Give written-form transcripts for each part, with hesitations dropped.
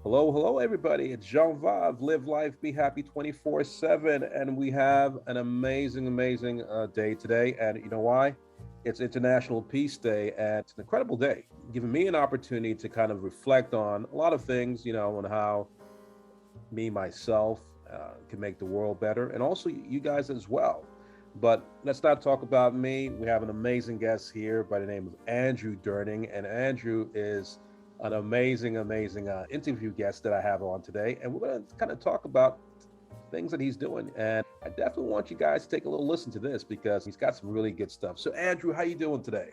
Hello, hello, everybody. It's Jonva of Live Life Be Happy 24/7, and we have an amazing day today. And you know why? It's International Peace Day, and it's an incredible day, giving me an opportunity to kind of reflect on a lot of things, on how me, myself, can make the world better, and also you guys as well. But let's not talk about me. We have an amazing guest here by the name of Andrew Durning, and Andrew is an amazing interview guest that I have on today, and we're going to kind of talk about things that he's doing. And I definitely want you guys to take a little listen to this because he's got some really good stuff. So, Andrew, how you doing today?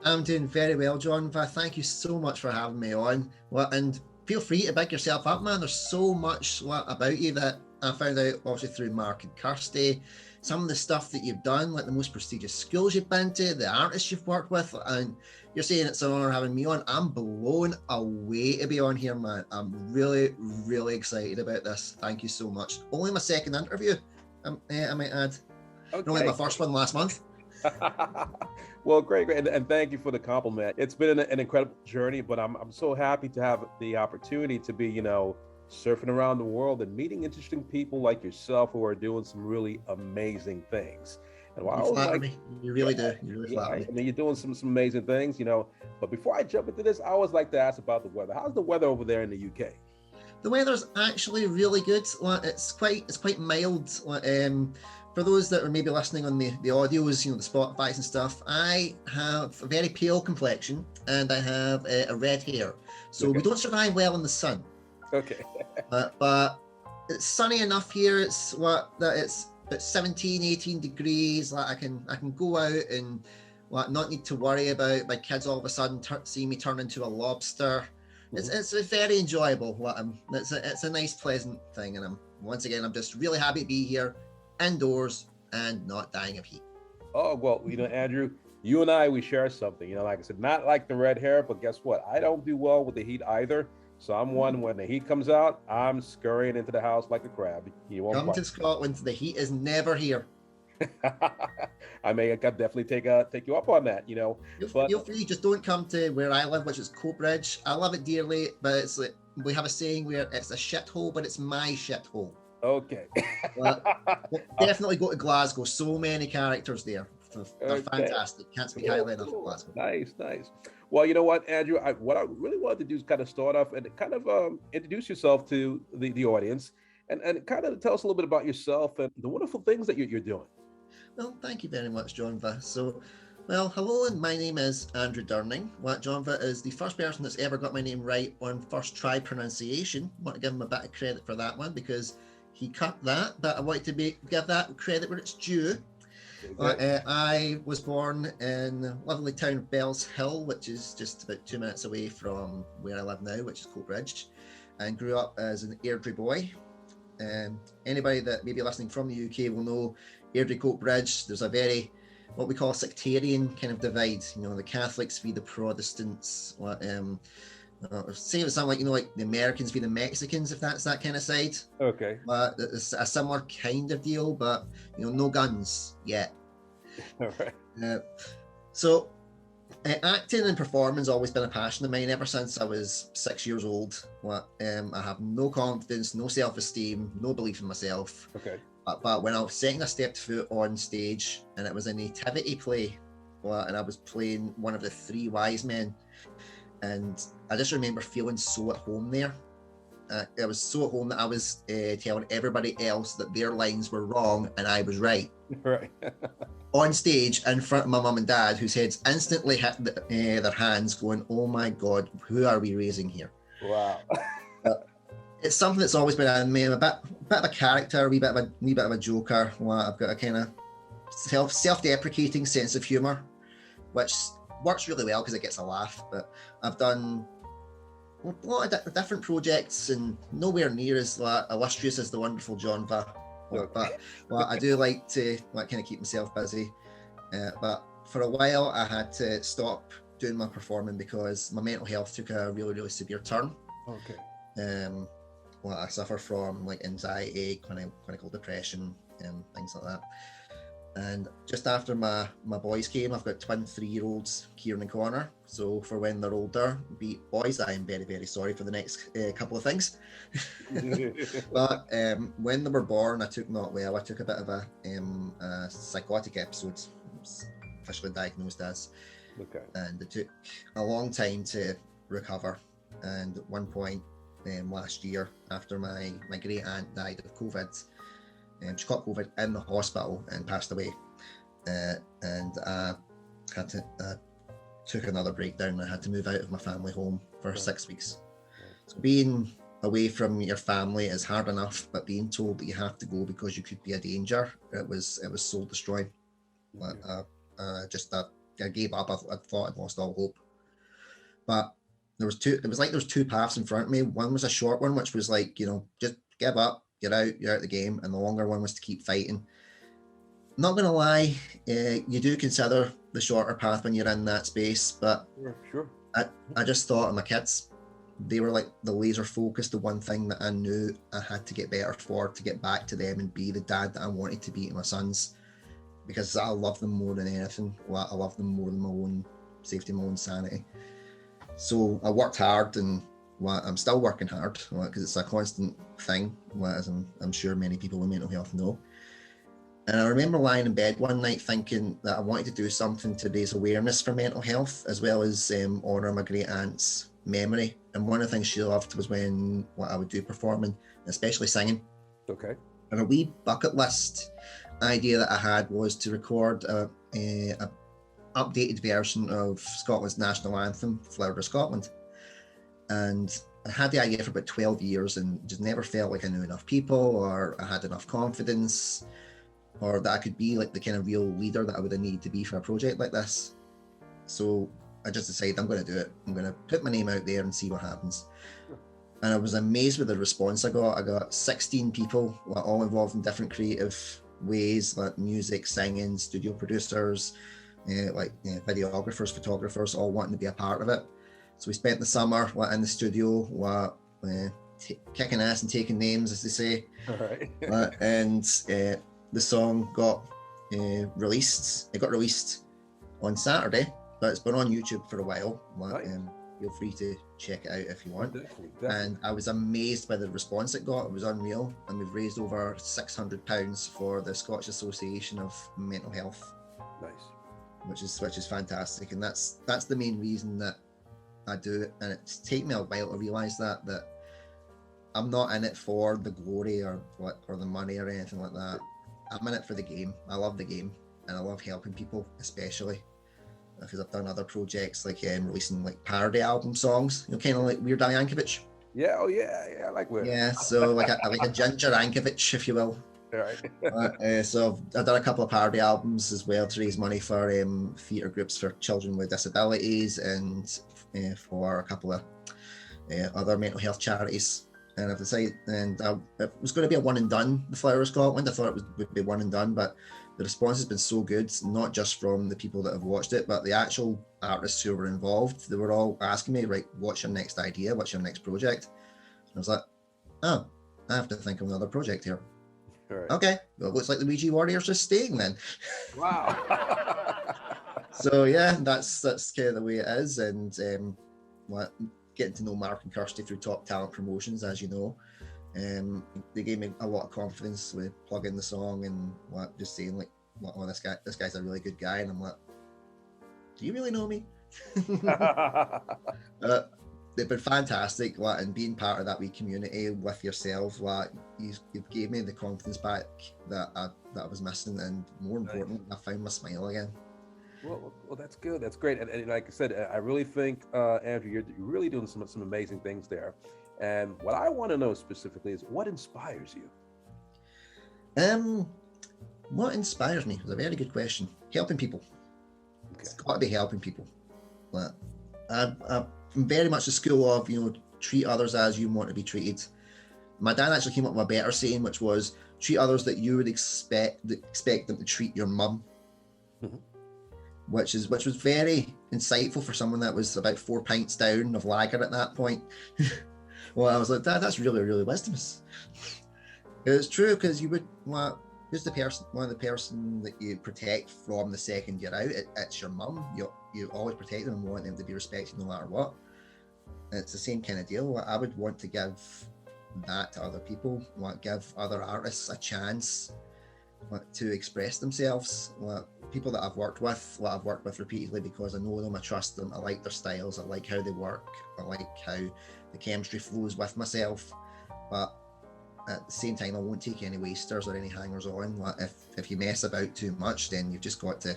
I'm doing very well, John. Thank you so much for having me on. And feel free to big yourself up, man. There's so much about you that I found out obviously through Mark and Kirsty. Some of the stuff that you've done, like the most prestigious schools you've been to, the artists you've worked with, and you're saying it's an honor having me on. I'm blown away to be on here, man. I'm really excited about this. Thank you so much. Only my second interview, I might add. Okay. Only my first one last month. Well, great. And thank you for the compliment. It's been an incredible journey, but I'm so happy to have the opportunity to be, surfing around the world and meeting interesting people like yourself who are doing some really amazing things. And while You flatter me. You really do. You really flatter me. I mean, you're doing some amazing things, But before I jump into this, I always like to ask about the weather. How's the weather over there in the UK? The weather's actually really good. It's quite mild. For those that are maybe listening on the audios, the Spotify's and stuff, I have a very pale complexion and I have a red hair. So we don't survive well in the sun. Okay. But it's sunny enough here. It's about 17, 18 degrees. Like I can go out and not need to worry about my kids all of a sudden see me turn into a lobster. It's very enjoyable. It's a nice, pleasant thing, and I'm just really happy to be here, indoors, and not dying of heat. Oh well, Andrew, you and I, we share something. Like I said, not like the red hair, but guess what? I don't do well with the heat either. So I'm one, when the heat comes out, I'm scurrying into the house like a crab. Come to Scotland, the heat is never here. I could definitely take you up on that, Feel free, just don't come to where I live, which is Coatbridge. I love it dearly, but it's like we have a saying where it's a shithole, but it's my shithole. Okay. Definitely go to Glasgow. So many characters there. They're fantastic. Can't speak highly enough of Glasgow. Nice. Well, you know what, Andrew? What I really wanted to do is kind of start off and kind of introduce yourself to the audience and kind of tell us a little bit about yourself and the wonderful things that you're doing. Well, thank you very much, Jonva. So, hello, and my name is Andrew Durning. Jonva is the first person that's ever got my name right on first try pronunciation. I want to give him a bit of credit for that one because he cut that, but I wanted to give that credit where it's due. Exactly. I was born in the lovely town of Bells Hill, which is just about 2 minutes away from where I live now, which is Coatbridge, and grew up as an Airdrie boy. Anybody that may be listening from the UK will know Airdrie Coatbridge. There's a very, what we call, sectarian kind of divide. The Catholics v the Protestants. Say it's something like the Americans v the Mexicans, if that's that kind of side. Okay. It's a similar kind of deal, but no guns yet. All right. So acting and performance has always been a passion of mine ever since I was 6 years old. I have no confidence, no self-esteem, no belief in myself. Okay. But when I was setting a stepped foot on stage, and it was a nativity play, and I was playing one of the three wise men, and I just remember feeling so at home there. I was so at home that I was telling everybody else that their lines were wrong and I was right. Right. On stage in front of my mum and dad, whose heads instantly hit their hands going, oh my God, who are we raising here? Wow. It's something that's always been in me. I'm a bit of a character, a wee bit of a joker. I've got a kind of self-deprecating sense of humour, which works really well because it gets a laugh. But I've done a lot of different projects and nowhere near as illustrious as the wonderful Jonva. But I do like to kind of keep myself busy. But for a while, I had to stop doing my performing because my mental health took a really severe turn. Okay. I suffer from anxiety, clinical depression, and things like that. And just after my boys came, I've got twin 3-year-olds, Kieran and Connor. So for when they're older, be boys, I am very, very sorry for the next couple of things. But when they were born, I took not well. I took a bit of a psychotic episode. I was officially diagnosed as. Okay. And it took a long time to recover. And at one point last year, after my great aunt died of COVID, she caught COVID in the hospital and passed away. And I took another breakdown. I had to move out of my family home for 6 weeks. So being away from your family is hard enough, but being told that you have to go because you could be a danger, it was soul destroying. I gave up. I thought I'd lost all hope. But there was two paths in front of me. One was a short one, which was like, just give up, get out, you're out of the game. And the longer one was to keep fighting. Not gonna lie, you do consider the shorter path when you're in that space, but sure. I just thought of my kids. They were like the laser focused, the one thing that I knew I had to get better for, to get back to them and be the dad that I wanted to be to my sons, because I love them more than anything. I love them more than my own safety, my own sanity. So I worked hard, and I'm still working hard because it's a constant thing, as I'm sure many people with mental health know. And I remember lying in bed one night thinking that I wanted to do something to raise awareness for mental health, as well as honour my great aunt's memory. And one of the things she loved was when what I would do performing, especially singing. Okay. And a wee bucket list idea that I had was to record a updated version of Scotland's national anthem, Flower of Scotland. And I had the idea for about 12 years and just never felt like I knew enough people, or I had enough confidence, or that I could be like the kind of real leader that I would need to be for a project like this. So I just decided I'm going to do it. I'm going to put my name out there and see what happens. And I was amazed with the response I got. I got 16 people, all involved in different creative ways, like music, singing, studio producers, videographers, photographers, all wanting to be a part of it. So we spent the summer in the studio, kicking ass and taking names, as they say. All right. And the song got released. It got released on Saturday, but it's been on YouTube for a while. Nice. Feel free to check it out if you want. Definitely. And I was amazed by the response it got. It was unreal. And we've raised over £600 for the Scottish Association of Mental Health. Nice. Which is fantastic. And that's the main reason that I do it. And it's taken me a while to realise that I'm not in it for the glory or the money or anything like that. I'm in it for the game. I love the game, and I love helping people, especially because I've done other projects like releasing like parody album songs, kind of like Weird Al Yankovic. Yeah. Oh yeah. I like Weird. Yeah. So like a Ginger Yankovic, if you will. All right. So I've done a couple of parody albums as well to raise money for theatre groups for children with disabilities and for a couple of other mental health charities. And I've decided, it was going to be a one and done, the Flower of Scotland. I thought it would be one and done, but the response has been so good, not just from the people that have watched it, but the actual artists who were involved. They were all asking me, right, what's your next idea? What's your next project? And I was like, oh, I have to think of another project here. Right. Okay, well, it looks like the Weegie Warriors are staying then. Wow. So yeah, that's kind of the way it is. And getting to know Mark and Kirsty through Top Talent Promotions, as you know, they gave me a lot of confidence with plugging the song and just saying like, oh, this guy's a really good guy. And I'm like, do you really know me? They've been fantastic, and being part of that wee community with yourself, you gave me the confidence back that I was missing, and more importantly, I found my smile again. Well, that's good. That's great. And like I said, I really think, Andrew, you're really doing some amazing things there. And what I want to know specifically is what inspires you? What inspires me is a very good question. Helping people. Okay. It's got to be helping people. I'm very much the school of, treat others as you want to be treated. My dad actually came up with a better saying, which was treat others that you would expect them to treat your mum. Mm-hmm. Which was very insightful for someone that was about 4 pints down of lager at that point. Well, I was like, Dad, that's really, really wisdomous. It's true, because you would, who's the person, one of the person that you protect from the second you're out? It's your mum. You always protect them and want them to be respected no matter what. And it's the same kind of deal. I would want to give that to other people, give other artists a chance to express themselves. People that I've worked with repeatedly because I know them, I trust them, I like their styles, I like how they work, I like how the chemistry flows with myself. But at the same time, I won't take any wasters or any hangers on. If you mess about too much, then you've just got to,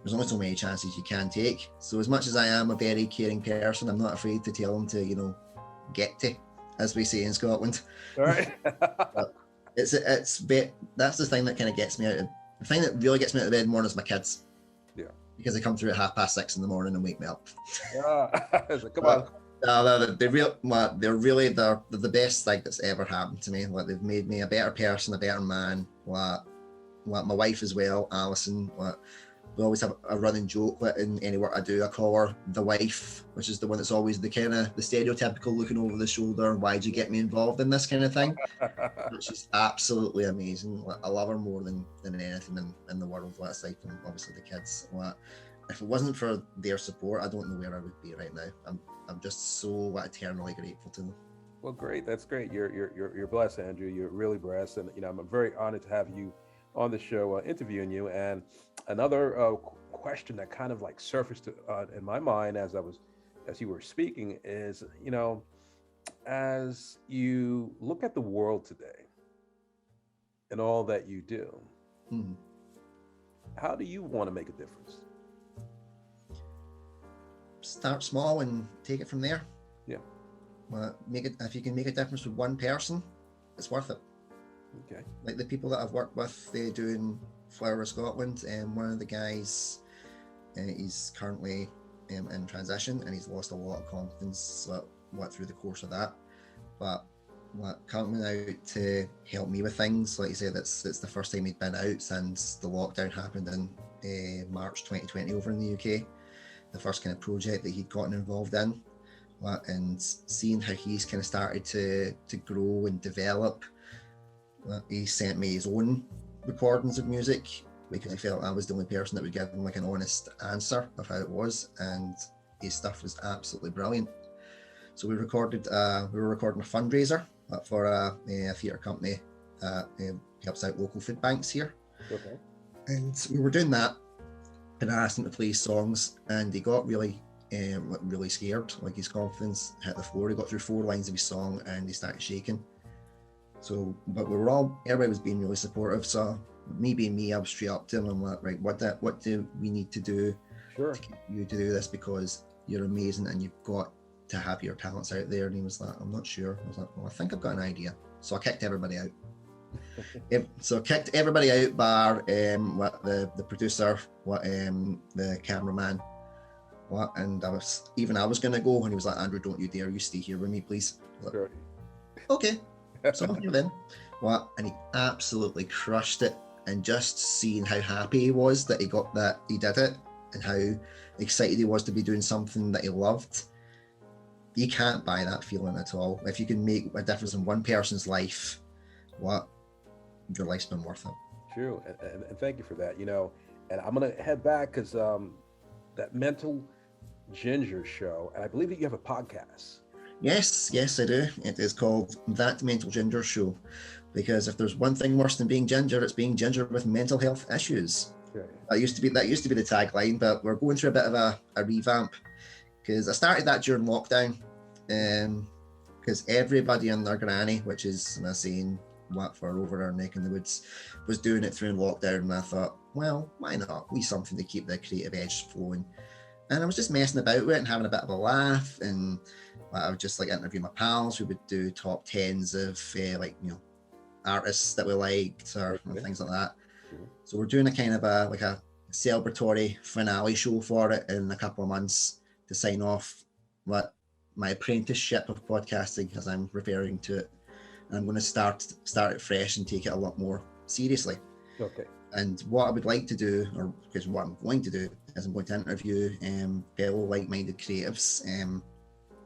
there's only so many chances you can take. So as much as I am a very caring person, I'm not afraid to tell them to, get to, as we say in Scotland. All right. That's the thing that kind of gets me out of, the thing that really gets me out of bed in the morning is my kids. Yeah. Because they come through at 6:30 in the morning and wake me up. Come on. They're the best thing that's ever happened to me. They've made me a better person, a better man. My wife as well, Alison. We always have a running joke in any work I do. I call her the wife, which is the one that's always the stereotypical looking over the shoulder. Why'd you get me involved in this kind of thing? Which is absolutely amazing. I love her more than anything in the world. Aside from obviously the kids. If it wasn't for their support, I don't know where I would be right now. I'm just so eternally grateful to them. Well, great. That's great. You're blessed, Andrew. You're really blessed, and I'm very honored to have you on the show interviewing you. And another question that kind of surfaced in my mind as you were speaking is, as you look at the world today and all that you do, how do you want to make a difference? Start small and take it from there. Yeah. If you can make a difference with one person, it's worth it. Okay. Like the people that I've worked with, they're doing Flower of Scotland, and one of the guys, he's currently in transition, and he's lost a lot of confidence through the course of that. But coming out to help me with things, like you said, it's the first time he'd been out since the lockdown happened in March 2020 over in the UK. The first kind of project that he'd gotten involved in, and seeing how he's kind of started to grow and develop. He sent me his own recordings of music because he felt I was the only person that would give him an honest answer of how it was, and his stuff was absolutely brilliant. So we were recording a fundraiser for a theatre company that helps out local food banks here. Okay. And we were doing that, and I asked him to play songs, and he got really scared. His confidence hit the floor. He got through 4 lines of his song and he started shaking. So, but everybody was being really supportive. So me being me, I was straight up to him. I'm like, right, what do we need to do to get you to do this? Because you're amazing and you've got to have your talents out there. And he was like, I'm not sure. I was like, well, I think I've got an idea. So I kicked everybody out. So I kicked everybody out, bar the producer, the cameraman, and I was going to go, and he was like, Andrew, don't you dare, you stay here with me, please. Like, Sure. Okay. So I'm here then. And he absolutely crushed it, and just seeing how happy he was that he did it, and how excited he was to be doing something that he loved. You can't buy that feeling at all. If you can make a difference in one person's life, your life's been worth it. True, and thank you for that. And I'm gonna head back because that Mental Ginger show, and I believe that you have a podcast. Yes, I do. It is called That Mental Ginger Show, because if there's one thing worse than being ginger, it's being ginger with mental health issues. Okay. That used to be the tagline, but we're going through a bit of a revamp, because I started that during lockdown, because everybody and their granny, which is a saying for over our neck in the woods, was doing it through lockdown, and I thought, well, why not? We something to keep the creative edge flowing. And I was just messing about with it and having a bit of a laugh, and I would just interview my pals. We would do top 10s of artists that we liked or things like that. Mm-hmm. So we're doing a kind of a celebratory finale show for it in a couple of months to sign off my apprenticeship of podcasting, as I'm referring to it. And I'm going to start it fresh and take it a lot more seriously. Okay. And what I would like to do, or because what I'm going to do, is I'm going to interview fellow like-minded creatives,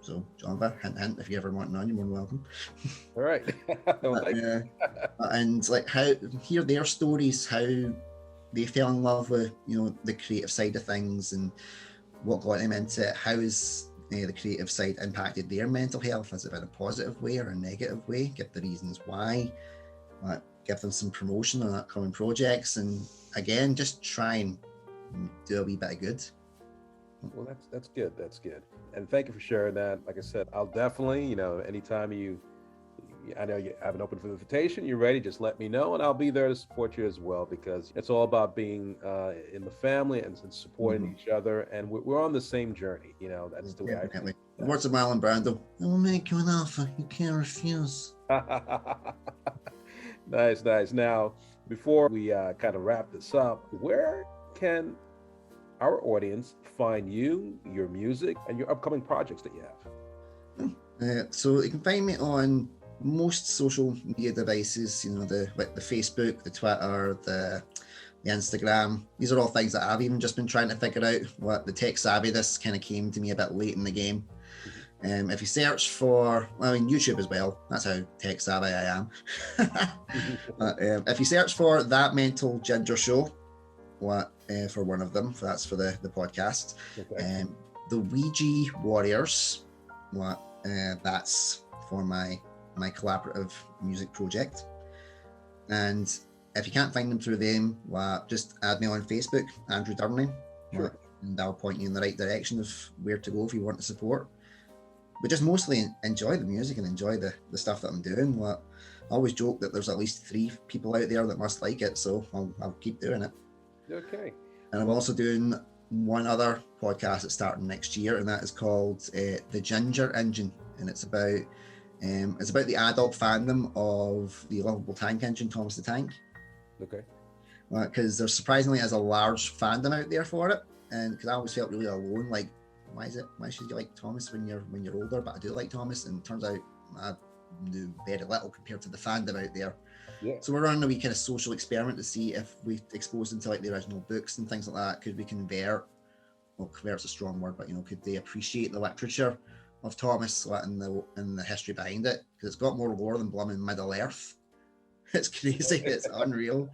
So, Jonva, hint, hint, if you ever want on, you're more than welcome. All right. And like how hear their stories, how they fell in love with, you know, the creative side of things and what got them into it. How is the creative side impacted their mental health? Has it been a positive way or a negative way? Give the reasons why. Give them some promotion on upcoming projects, and again, just try and do a wee bit of good. Well, that's good. That's good. And thank you for sharing that. Like I said, I'll definitely, you know, anytime I know you have an open invitation, you're ready, just let me know and I'll be there to support you as well, because it's all about being in the family and supporting each other. And we're on the same journey. You know, that's the way I feel. The words of Marlon Brando, I will make you an offer you can't refuse. Nice, nice. Now, before we kind of wrap this up, where can our audience find you, your music, and your upcoming projects that you have? So you can find me on most social media devices, you know, the Facebook, the Twitter, the Instagram. These are all things that I've even just been trying to figure out. What the tech savvy, this kind of came to me a bit late in the game. If you search for, YouTube as well, that's how tech savvy I am. If you search for That Mental Ginger Show, for one of them, that's for the podcast. Okay. The Weegie Warriors, that's for my collaborative music project. And if you can't find them through them, just add me on Facebook, Andrew Durning, sure. And I'll point you in the right direction of where to go if you want to support. But just mostly enjoy the music and enjoy the stuff that I'm doing. I always joke that there's at least 3 people out there that must like it, so I'll keep doing it. Okay. And I'm also doing one other podcast that's starting next year, and that is called The Ginger Engine, and it's about the adult fandom of the lovable tank engine, Thomas the Tank. Okay. Because there surprisingly is a large fandom out there for it, and because I always felt really alone, like why should you like Thomas when you're older? But I do like Thomas, and it turns out I knew very little compared to the fandom out there. Yeah. So we're running a wee kind of social experiment to see if we expose them to like the original books and things like that. Could we convert's a strong word, but could they appreciate the literature of Thomas and the history behind it? Because it's got more lore than blooming Middle Earth. It's crazy. It's unreal.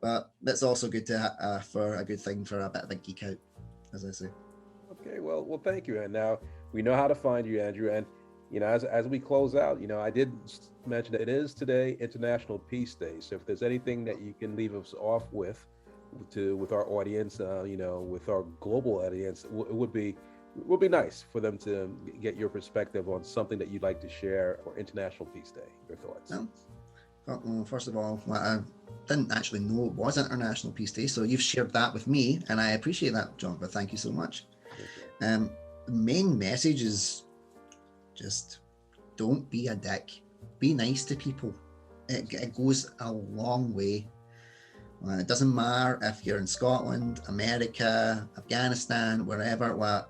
But that's also good to for a good thing for a bit of a geek out, as I say. Okay, well, thank you. And now we know how to find you, Andrew. And as we close out, I did mention that it is today International Peace Day. So if there's anything that you can leave us off with our audience, with our global audience, it would be nice for them to get your perspective on something that you'd like to share for International Peace Day. Your thoughts? Well, first of all, I didn't actually know it was International Peace Day, so you've shared that with me, and I appreciate that, Jonva. Thank you so much. The main message is just don't be a dick. Be nice to people. It goes a long way. It doesn't matter if you're in Scotland, America, Afghanistan, wherever.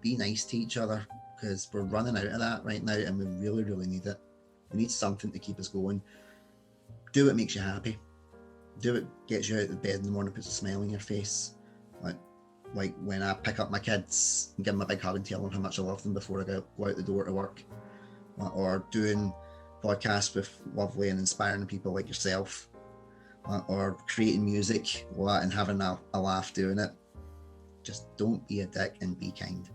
Be nice to each other, because we're running out of that right now, and we really, really need it. We need something to keep us going. Do what makes you happy. Do what gets you out of bed in the morning, puts a smile on your face. Like when I pick up my kids and give them a big hug and tell them how much I love them before I go out the door to work. Or doing podcasts with lovely and inspiring people like yourself. Or creating music and having a laugh doing it. Just don't be a dick and be kind.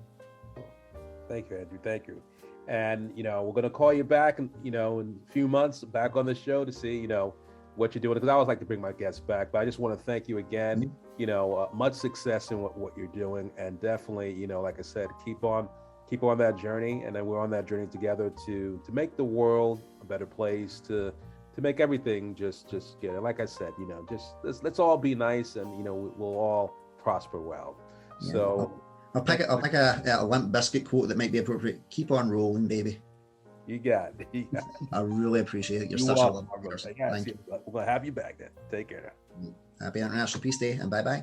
Thank you, Andrew. Thank you. And, we're going to call you back, in a few months back on the show to see, what you're doing. Because I always like to bring my guests back, but I just want to thank you again. Much success in what you're doing. And definitely, like I said, keep on that journey. And then we're on that journey together to make the world a better place, to make everything just good. And like I said, let's all be nice, and, we'll all prosper well. Yeah. So I'll pick a Limp Biscuit quote that might be appropriate. Keep on rolling, baby. You got it. I really appreciate it. You're such a lovely person. Thank you. We'll have you back then. Take care. Happy International Peace Day, and bye-bye.